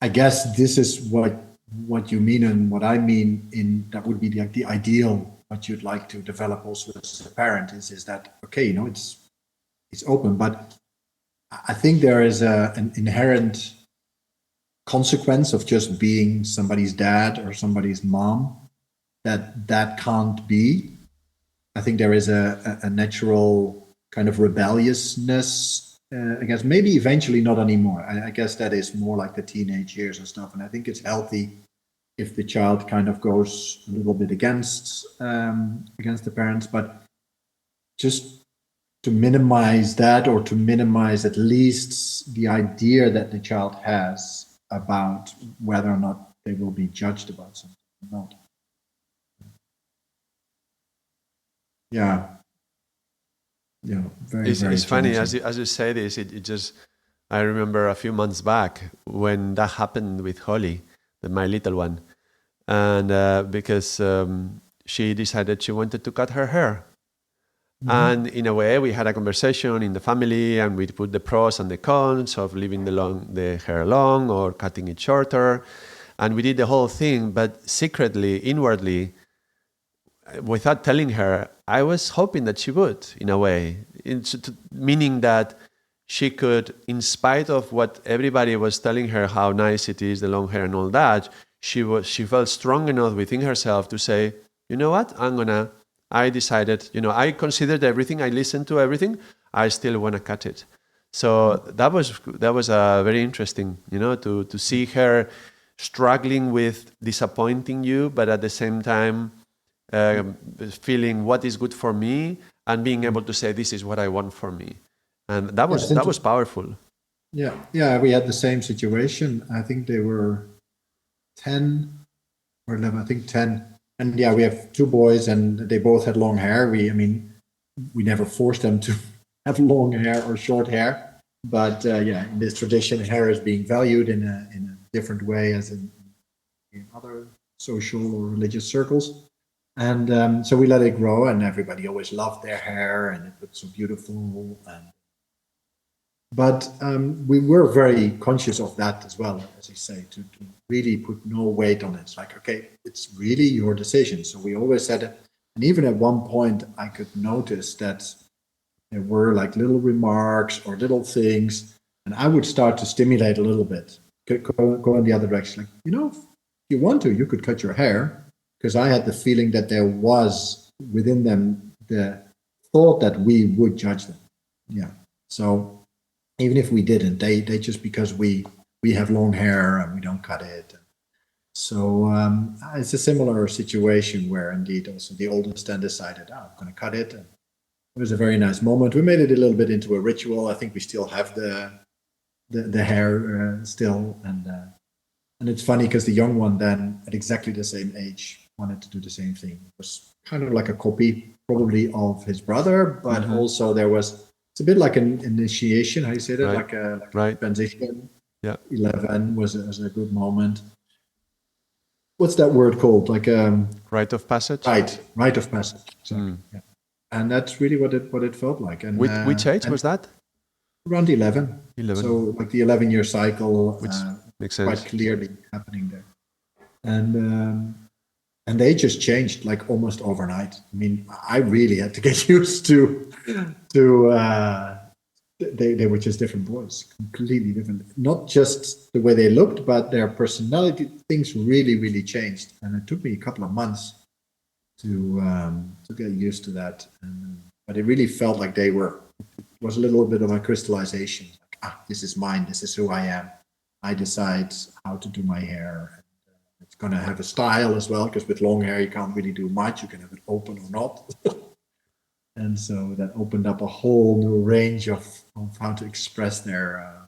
I guess this is what you mean and what I mean in that would be the ideal, what you'd like to develop also as a parent is that, okay, it's open, but I think there is an inherent consequence of just being somebody's dad or somebody's mom that can't be. I think there is a natural kind of rebelliousness, I guess, maybe eventually not anymore. I guess that is more like the teenage years and stuff. And I think it's healthy if the child kind of goes a little bit against the parents, but just to minimize that, or to minimize at least the idea that the child has about whether or not they will be judged about something or not. Yeah. Yeah, very, it's funny as you say this. It just, I remember a few months back when that happened with Holly, my little one, and because she decided she wanted to cut her hair, and in a way we had a conversation in the family, and we put the pros and the cons of leaving the hair long or cutting it shorter, and we did the whole thing, but secretly, inwardly, without telling her, I was hoping that she would, in a way, meaning that she could, in spite of what everybody was telling her, how nice it is, the long hair and all that, she felt strong enough within herself to say, you know what, I decided, I considered everything, I listened to everything, I still want to cut it. So that was very interesting, to see her struggling with disappointing you, but at the same time, feeling what is good for me and being able to say, this is what I want for me. And that was powerful. Yeah, we had the same situation. I think they were 10 or 11, I think 10. And yeah, we have two boys and they both had long hair. We never forced them to have long hair or short hair. But in this tradition, hair is being valued in a different way as in other social or religious circles. And so we let it grow, and everybody always loved their hair, and it looked so beautiful. But we were very conscious of that as well, as you say, to really put no weight on it. It's like, okay, it's really your decision. So we always said it. And even at one point, I could notice that there were like little remarks or little things, and I would start to stimulate a little bit, go in the other direction. Like, if you want to, you could cut your hair. Because I had the feeling that there was within them the thought that we would judge them. Yeah. So even if we didn't, they just, because we we have long hair and we don't cut it. So it's a similar situation where indeed also the oldest then decided, I'm going to cut it. And it was a very nice moment. We made it a little bit into a ritual. I think we still have the hair still. And it's funny because the young one then at exactly the same age wanted to do the same thing. It was kind of like a copy probably of his brother, but also it's a bit like an initiation, how you say that? Like a transition. Yeah. 11 was a good moment. What's that word called? Like rite of passage. Rite of passage. Exactly. Yeah. And that's really what it felt like. And which age was that? Around 11. 11. So like the 11-year cycle, which makes sense. quite clearly happening there. And they just changed like almost overnight. I mean, I really had to get used to they were just different boys, completely different. Not just the way they looked, but their personality. Things really, really changed, and it took me a couple of months to get used to that. But it really felt like it was a little bit of a crystallization. Like, this is mine. This is who I am. I decide how to do my hair. It's going to have a style as well, because with long hair you can't really do much. You can have it open or not. And so that opened up a whole new range of how to express their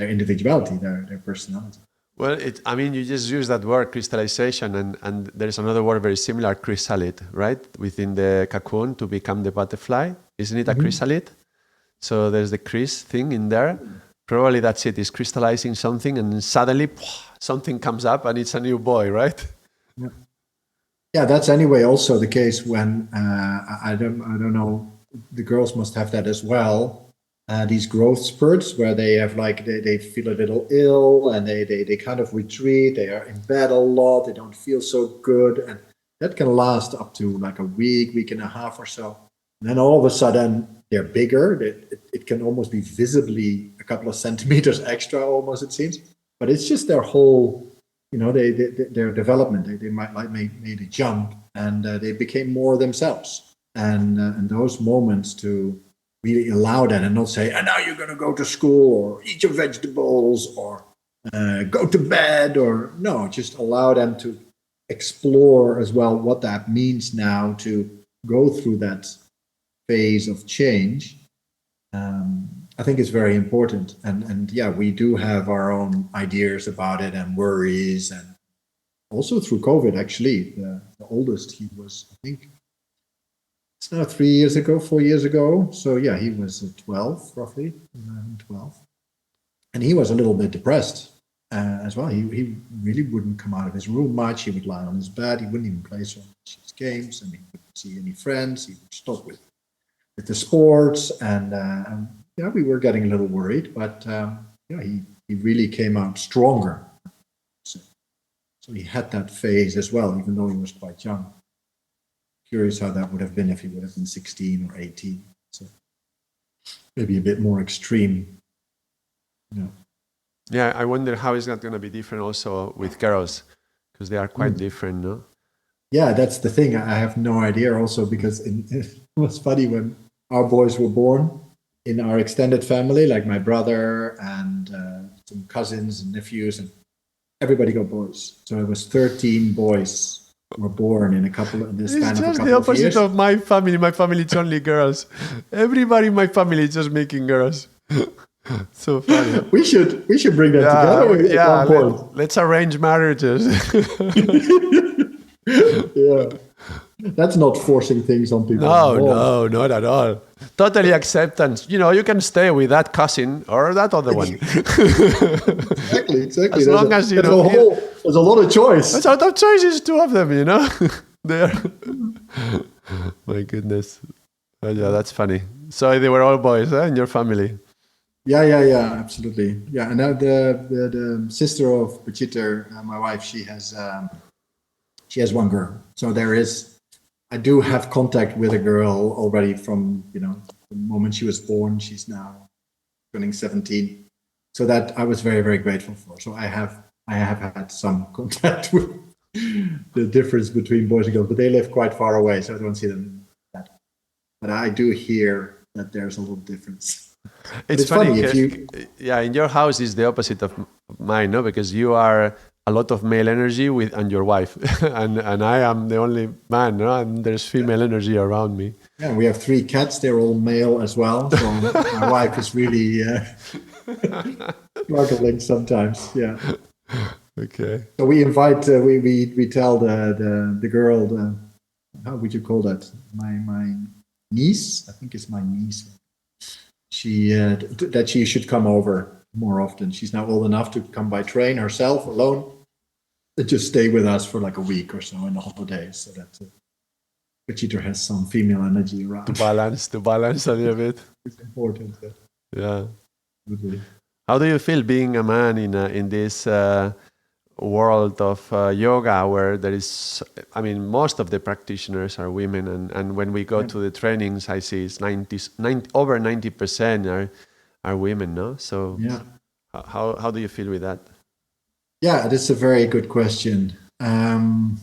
individuality, their personality. Well, you just use that word crystallization, and there's another word very similar, chrysalid, right? Within the cocoon to become the butterfly. Isn't it a chrysalid? So there's the chryst thing in there. Probably that's it. It's crystallizing something, and suddenly something comes up, and it's a new boy, right? Yeah. Yeah, that's anyway also the case when I don't know, the girls must have that as well. These growth spurts where they have they feel a little ill and they kind of retreat. They are in bed a lot. They don't feel so good, and that can last up to like a week and a half or so. And then all of a sudden they're bigger. It can almost be visibly a couple of centimeters extra, almost it seems. But it's just their whole. Their development, they might made a jump, and they became more themselves. And those moments to really allow that and not say, and now you're going to go to school or eat your vegetables or go to bed, or no, just allow them to explore as well what that means now to go through that phase of change. I think it's very important, and yeah, we do have our own ideas about it and worries, and also through COVID. Actually, the oldest, he was, I think, it's now 4 years ago. So yeah, he was 12, roughly 12, and he was a little bit depressed as well. He really wouldn't come out of his room much. He would lie on his bed. He wouldn't even play so much his games, and he wouldn't see any friends. He would stop with the sports, and yeah, we were getting a little worried, but yeah, he really came out stronger. So he had that phase as well, even though he was quite young. Curious how that would have been if he would have been 16 or 18. So maybe a bit more extreme. Yeah, I wonder how is that going to be different also with girls, because they are quite different, no? Yeah, that's the thing. I have no idea also, because it was funny when our boys were born. In our extended family, like my brother and some cousins and nephews, and everybody got boys. So it was 13 boys were born in the span of a couple of years. It's just the opposite of my family. My family is only girls. Everybody in my family is just making girls. So funny. We should bring that together. Yeah, let's arrange marriages. Yeah. That's not forcing things on people. No, not at all. Totally acceptance. You can stay with that cousin or that other one. Exactly. As long as there's a lot of choice. There's a lot of choices, two of them, There. My goodness. Oh, yeah, that's funny. So they were all boys, in your family? Yeah, absolutely. Yeah, and now the sister of Pachiter, my wife, she has one girl. So I do have contact with a girl already from, the moment she was born. She's now turning 17. So that I was very, very grateful for. So I have had some contact with the difference between boys and girls, but they live quite far away, so I don't see them that. But I do hear that there's a little difference. It's funny, in your house is the opposite of mine, no? Because you are a lot of male energy and your wife, and I am the only man, no? And there's female energy around me. Yeah, we have 3 cats. They're all male as well. So my wife is really struggling sometimes. Yeah. Okay. So we invite, we tell the girl, how would you call that? My niece, I think it's my niece. She that she should come over more often. She's now old enough to come by train herself alone, and just stay with us for like a week or so in the holidays, so that Pachita has some female energy around. To balance a little bit. It's important. Yeah. Really. How do you feel being a man in this world of yoga, where there is, I mean, most of the practitioners are women, and when we go to the trainings, I see it's over 90% are women, no? So Yeah. How do you feel with that? Yeah, that's a very good question. And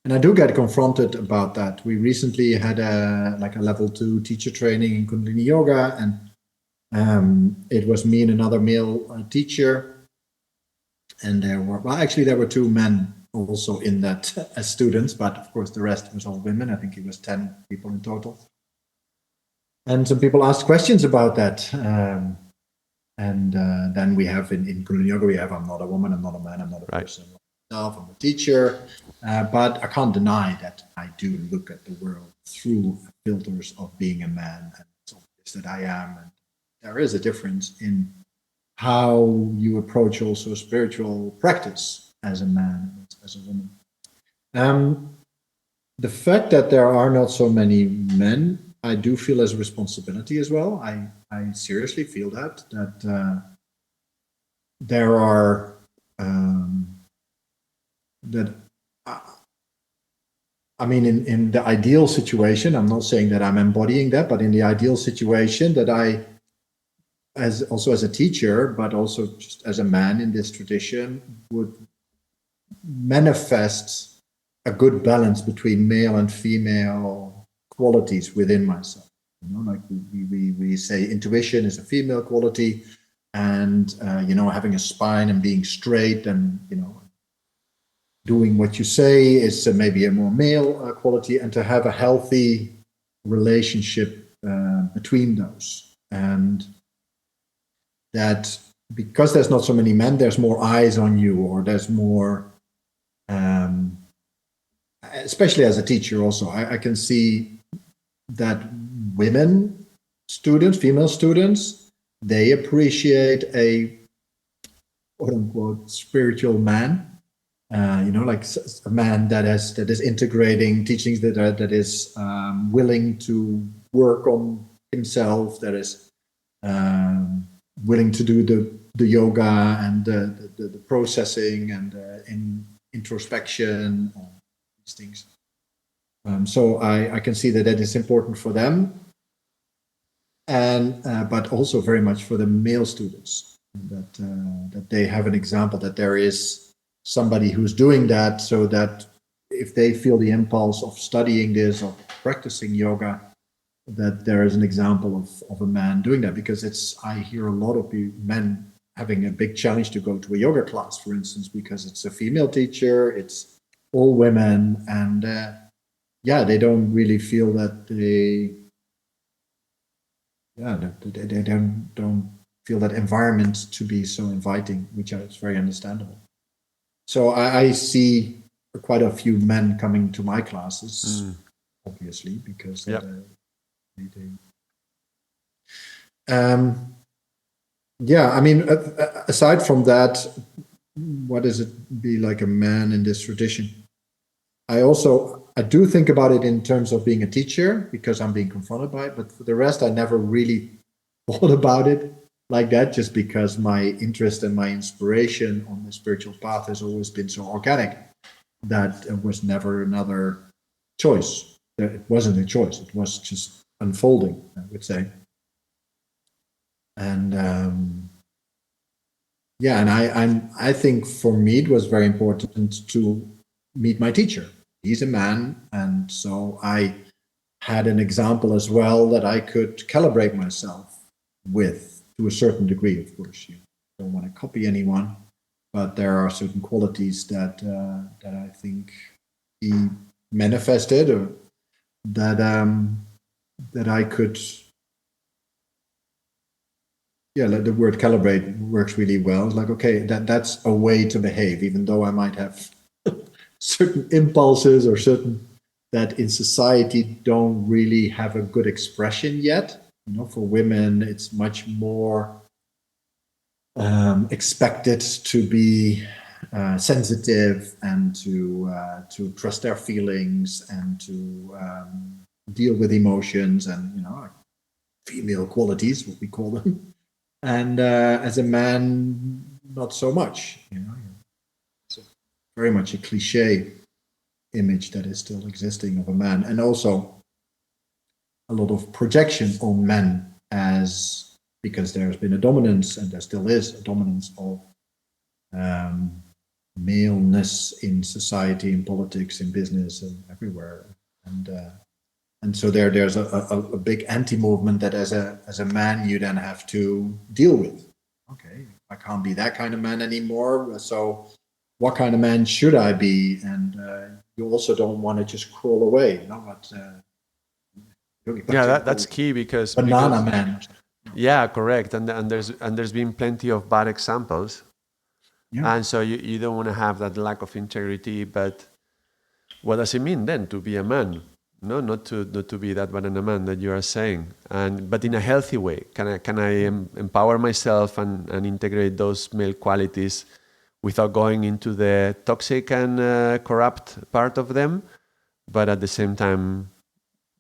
I do get confronted about that. We recently had a level 2 teacher training in Kundalini Yoga, and it was me and another male teacher. And there were 2 men also in that as students, but of course the rest was all women. I think it was 10 people in total. And some people asked questions about that. And then we have in Kundalini Yoga, we have, I'm not a woman, I'm not a man, I'm not a person. I'm a teacher, but I can't deny that I do look at the world through filters of being a man, and it's obvious that I am. And there is a difference in how you approach also spiritual practice as a man, as a woman. The fact that there are not so many men, I do feel as a responsibility as well. I seriously feel that there are I mean, in the ideal situation, I'm not saying that I'm embodying that, but in the ideal situation that I, as a teacher, but also just as a man in this tradition, would manifest a good balance between male and female qualities within myself. You know, like we say intuition is a female quality, and having a spine and being straight and doing what you say is maybe a more male quality, and to have a healthy relationship between those. And that because there's not so many men, there's more eyes on you, or there's more, especially as a teacher also, I can see that women students, female students, they appreciate a quote-unquote spiritual man. Like a man that is integrating teachings, that is willing to work on himself, that is willing to do the yoga and the processing and in introspection, all these things. So I can see that is important for them, and but also very much for the male students, that they have an example, that there is somebody who's doing that, so that if they feel the impulse of studying this or practicing yoga, that there is an example of a man doing that. Because I hear a lot of men having a big challenge to go to a yoga class, for instance, because it's a female teacher, it's all women, and they don't really feel that they don't feel that environment to be so inviting, which is very understandable. So I see quite a few men coming to my classes, obviously, because I mean, aside from that, what does it be like a man in this tradition? I do think about it in terms of being a teacher, because I'm being confronted by it, but for the rest, I never really thought about it like that, just because my interest and my inspiration on the spiritual path has always been so organic that it was never another choice. It wasn't a choice. It was just unfolding, I would say. And I think for me it was very important to meet my teacher. He's a man, and so I had an example as well that I could calibrate myself with, to a certain degree, of course. don't want to copy anyone, but there are certain qualities that that I think he manifested, or that that I could. Yeah, like the word calibrate works really well. It's like, okay, that's a way to behave, even though I might have certain impulses or certain that in society don't really have a good expression yet. You know, for women, it's much more expected to be sensitive and to trust their feelings and to deal with emotions and, you know, female qualities, what we call them. And as a man, not so much. You know, it's very much a cliche image that is still existing of a man, and also a lot of projection on men, as because there's been a dominance, and there still is a dominance of maleness in society, in politics, in business, and everywhere. And so there's a big anti-movement that as a man you then have to deal with. Okay, I can't be that kind of man anymore. So what kind of man should I be? And you also don't want to just crawl away. You know, but, Yeah, that's key because banana man. Yeah, correct. And there's been plenty of bad examples. Yeah. And so you don't want to have that lack of integrity. But what does it mean then to be a man? No, not to be that banana man that you are saying. But in a healthy way. Can I empower myself and integrate those male qualities without going into the toxic and corrupt part of them? But at the same time,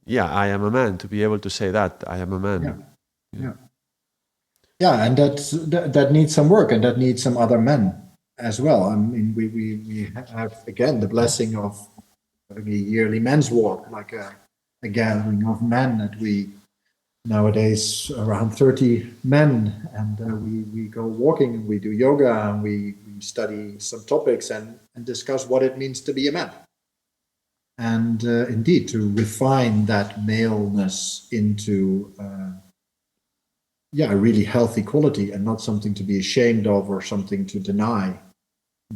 yeah, I am a man. To be able to say that I am a man. Yeah, and that needs some work, and that needs some other men as well. I mean, we have again the blessing of having a yearly men's walk, like a gathering of men that we nowadays around 30 men, and we go walking, and we do yoga, and we study some topics and discuss what it means to be a man. And indeed, to refine that maleness into a really healthy quality, and not something to be ashamed of or something to deny.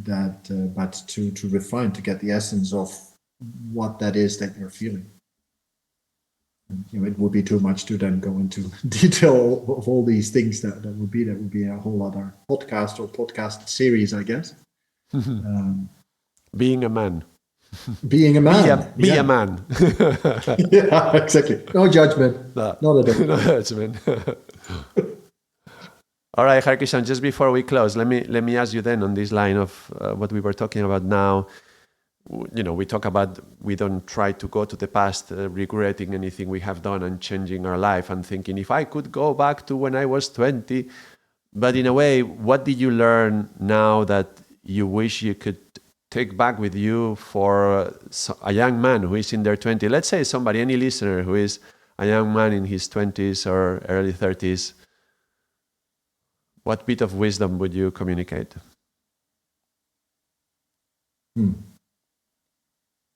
That, but to refine, to get the essence of what that is that you're feeling. And, you know, it would be too much to then go into detail of all these things. That would be a whole other podcast or podcast series, I guess. Being a man. Being a man. Be a man. Yeah, exactly. No judgment. Not at all. No judgment. All right, Hari Krishan, just before we close, let me ask you then on this line of what we were talking about now. You know, we talk about we don't try to go to the past regretting anything we have done and changing our life and thinking, if I could go back to when I was 20. But in a way, what did you learn now that you wish you could take back with you for a young man who is in their 20s? Let's say somebody, any listener who is a young man in his 20s or early 30s. What bit of wisdom would you communicate?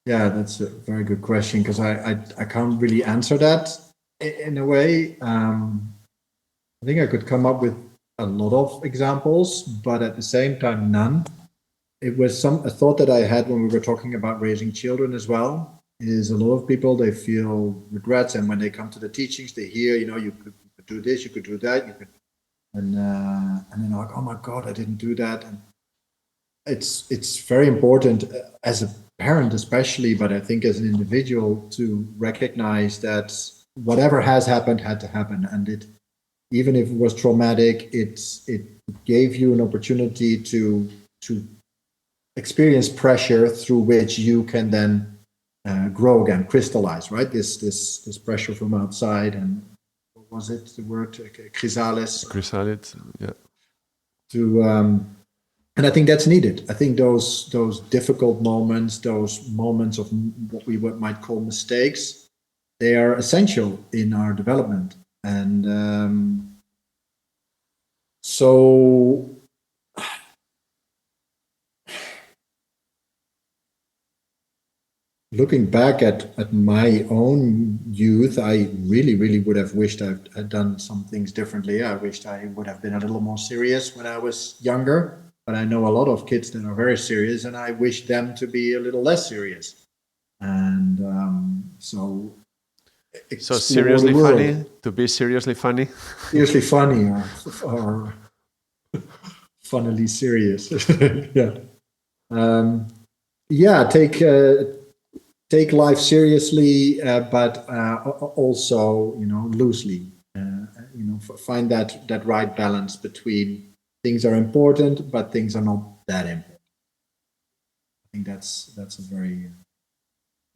Yeah, that's a very good question, because I can't really answer that in a way. I think I could come up with a lot of examples, but at the same time, none. It was a thought that I had when we were talking about raising children as well, is a lot of people, they feel regrets, and when they come to the teachings, they hear, you know, you could do this, you could do that, you could, and then like, oh my God, I didn't do that. And it's very important as a parent especially, but I think as an individual, to recognize that whatever has happened had to happen, and it, even if it was traumatic, it gave you an opportunity to experience pressure through which you can then grow again, crystallize, right? This pressure from outside, and what was it? The word chrysalis. Chrysalis, yeah. And I think that's needed. I think those difficult moments, those moments of what we might call mistakes, they are essential in our development. And so looking back at my own youth, I really would have wished I'd done some things differently. I wished I would have been a little more serious when I was younger. But I know a lot of kids that are very serious, and I wish them to be a little less serious. And so So explore the seriously world. funny, to be seriously funny. Seriously funny or funnily serious. Yeah. Um, yeah, take life seriously, but also, loosely. Find that right balance between things are important, but things are not that important. I think that's a very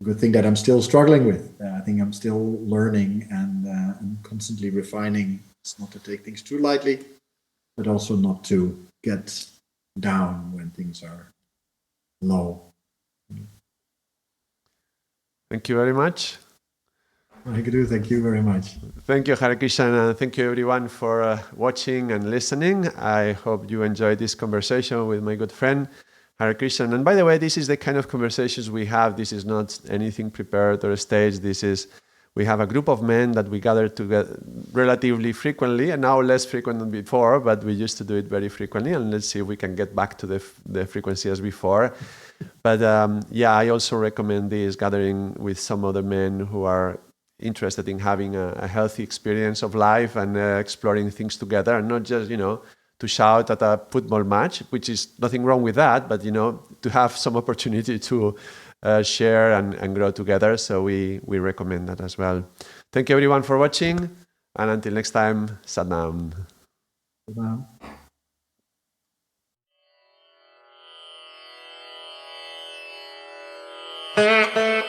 good thing that I'm still struggling with. I think I'm still learning and constantly refining. It's not to take things too lightly, but also not to get down when things are low. Thank you very much. I do. Thank you very much. Thank you, Hari Krishan, and thank you everyone for watching and listening. I hope you enjoyed this conversation with my good friend, Hari Krishan. And by the way, this is the kind of conversations we have. This is not anything prepared or staged. We have a group of men that we gather together relatively frequently, and now less frequent than before, but we used to do it very frequently, and let's see if we can get back to the frequency as before. But I also recommend this gathering with some other men who are interested in having a healthy experience of life and exploring things together, and not just, to shout at a football match, which is nothing wrong with that, but, to have some opportunity to share and grow together. So we recommend that as well. Thank you everyone for watching, and until next time, Sadam. Bye.